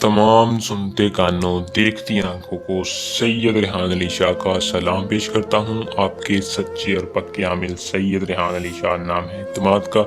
तमाम सुनते कानों देखती आंखों को सैयद रेहान अली शाह का सलाम पेश करता हूँ। आपके सच्चे और पक्के आमिल सैयद रेहान अली शाह नाम है इत्तेमाद का।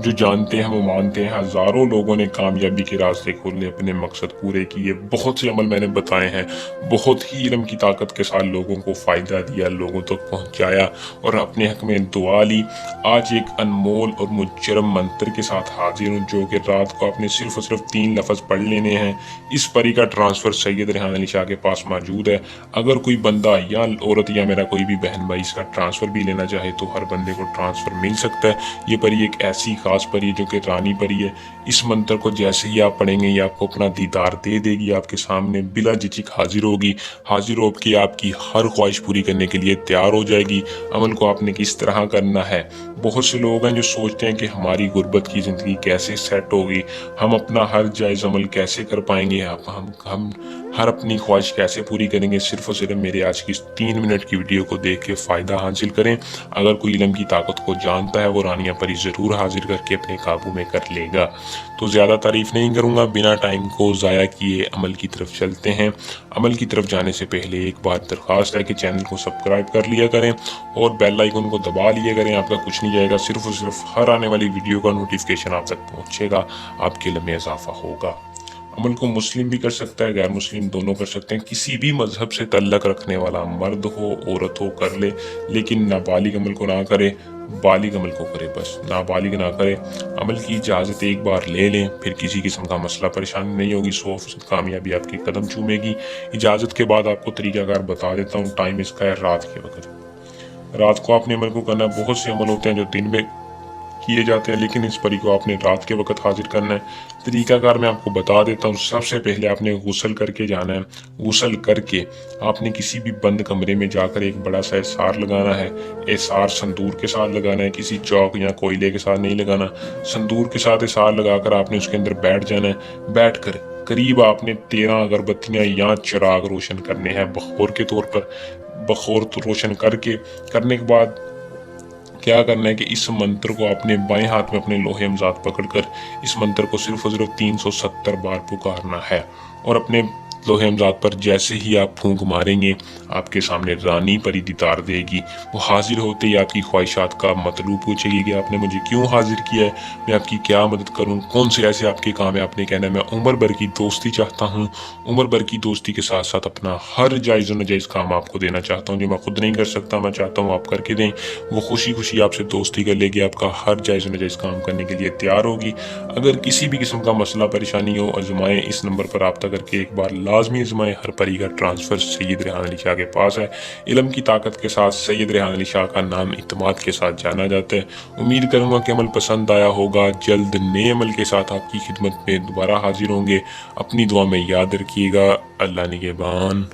जो जानते हैं वो मानते हैं। हज़ारों लोगों ने कामयाबी के रास्ते खोले, अपने मकसद पूरे किए। बहुत से अमल मैंने बताए हैं, बहुत ही इल्म की ताकत के साथ लोगों को फ़ायदा दिया, लोगों तक पहुँचाया और अपने हक में दुआ ली। आज एक अनमोल और मुजरम मंत्र के साथ हाजिर हूँ, जो कि रात को आपने सिर्फ और सिर्फ 3 लफ्ज़ पढ़ लेने हैं। इस परी का ट्रांसफ़र सैयद रेहान अली शाह के पास मौजूद है। अगर कोई बंदा या औरत या मेरा कोई भी बहन भाई इसका ट्रांसफ़र भी लेना चाहे तो हर बंदे को ट्रांसफ़र मिल सकता है। ये परी एक ऐसी खास परी है जो कि रानी परी है। इस मंत्र को जैसे ही आप पढ़ेंगे ये आपको अपना दीदार दे देगी, आपके सामने बिला झिझक हाजिर होगी। हाजिर होकर आपकी हर ख्वाहिश पूरी करने के लिए तैयार हो जाएगी। अमल को आपने किस तरह करना है। बहुत से लोग हैं जो सोचते हैं कि हमारी गुर्बत की ज़िंदगी कैसे सेट होगी, हम अपना हर जायज़ अमल कैसे कर पाएंगे, हम हर अपनी ख्वाहिश कैसे पूरी करेंगे। सिर्फ और सिर्फ मेरे आज की इस 3 मिनट की वीडियो को देख के फ़ायदा हासिल करें। अगर कोई इल्म की ताकत को जानता है वो रानियां परी ज़रूर हाजिर करके अपने काबू में कर लेगा। तो ज़्यादा तारीफ़ नहीं करूँगा, बिना टाइम को ज़ाया किए अमल की तरफ चलते हैं। अमल की तरफ जाने से पहले एक बात दरख्वास्त है कि चैनल को सब्सक्राइब कर लिया करें और बेल आइकन को दबा लिया करें। आपका कुछ नहीं जाएगा, सिर्फ और सिर्फ हर आने वाली वीडियो का नोटिफिकेशन आप तक पहुँचेगा, आपके इल्म में इजाफा होगा। अमल को मुस्लिम भी कर सकता है, गैर मुस्लिम दोनों कर सकते हैं। किसी भी मजहब से तल्लक रखने वाला मर्द हो औरत हो कर ले, लेकिन नाबालिग अमल को ना करे, बालिग अमल को करे। बस नाबालिग ना करे। अमल की इजाज़त एक बार ले लें, फिर किसी किस्म का मसला परेशानी नहीं होगी। 100% कामयाबी आपके कदम चूमेगी। इजाज़त के बाद आपको तरीकाकार बता देता हूँ। टाइम इसका है रात के वक्त। रात को आपने अमल को करना है। बहुत से अमल होते हैं जो दिन में किए जाते हैं, लेकिन इस परी को आपने रात के वक्त हाजिर करना है। तरीकाकार मैं आपको बता देता हूँ। सबसे पहले आपने गुस्ल करके जाना है। गुस्ल करके आपने किसी भी बंद कमरे में जाकर एक बड़ा सा एसार लगाना है। एसार संदूर के साथ लगाना है, किसी चौक या कोयले के साथ नहीं लगाना। संदूर के साथ एसार लगाकर आपने उसके अंदर बैठ जाना है। बैठ कर करीब आपने 13 अगरबत्तियाँ या चिराग रोशन करने हैं बखौर के तौर पर। बखौर रोशन करने के बाद क्या करना है कि इस मंत्र को अपने बाएं हाथ में अपने लोहे अमजाद पकड़कर इस मंत्र को सिर्फ और सिर्फ 370 बार पुकारना है। और अपने लोहे अमजाद पर जैसे ही आप फूंक मारेंगे आपके सामने रानी परी दीदार देगी। वो हाजिर होते ही आपकी ख्वाहिशात का मतलूब पूछेगी कि आपने मुझे क्यों हाजिर किया है, मैं आपकी क्या मदद करूं, कौन से ऐसे आपके काम है। आपने कहना है मैं उम्र भर की दोस्ती चाहता हूं, उम्र भर की दोस्ती के साथ साथ अपना हर जायज़ नाजायज़ काम आपको देना चाहता हूं जो मैं खुद नहीं कर सकता, मैं चाहता हूं आप करके दें। वो खुशी खुशी आपसे दोस्ती कर लेगी, आपका हर जायज़ नाजायज़ काम करने के लिए तैयार होगी। अगर किसी भी किस्म का मसला परेशानी हो, आजमाएं। इस नंबर पर रब्ता करके एक बार लाजमी आजमाएं। हर परी का ट्रांसफ़र सैयद रेहान अली शाह के पास है। इल्म की ताकत के साथ सैयद रेहान अली शाह का नाम इत्तेमाद के साथ जाना जाता है। उम्मीद करूँगा कि अमल पसंद आया होगा। जल्द नए अमल के साथ आपकी खिदमत में दोबारा हाजिर होंगे। अपनी दुआ में याद रखिएगा। अल्लाह निगहबान।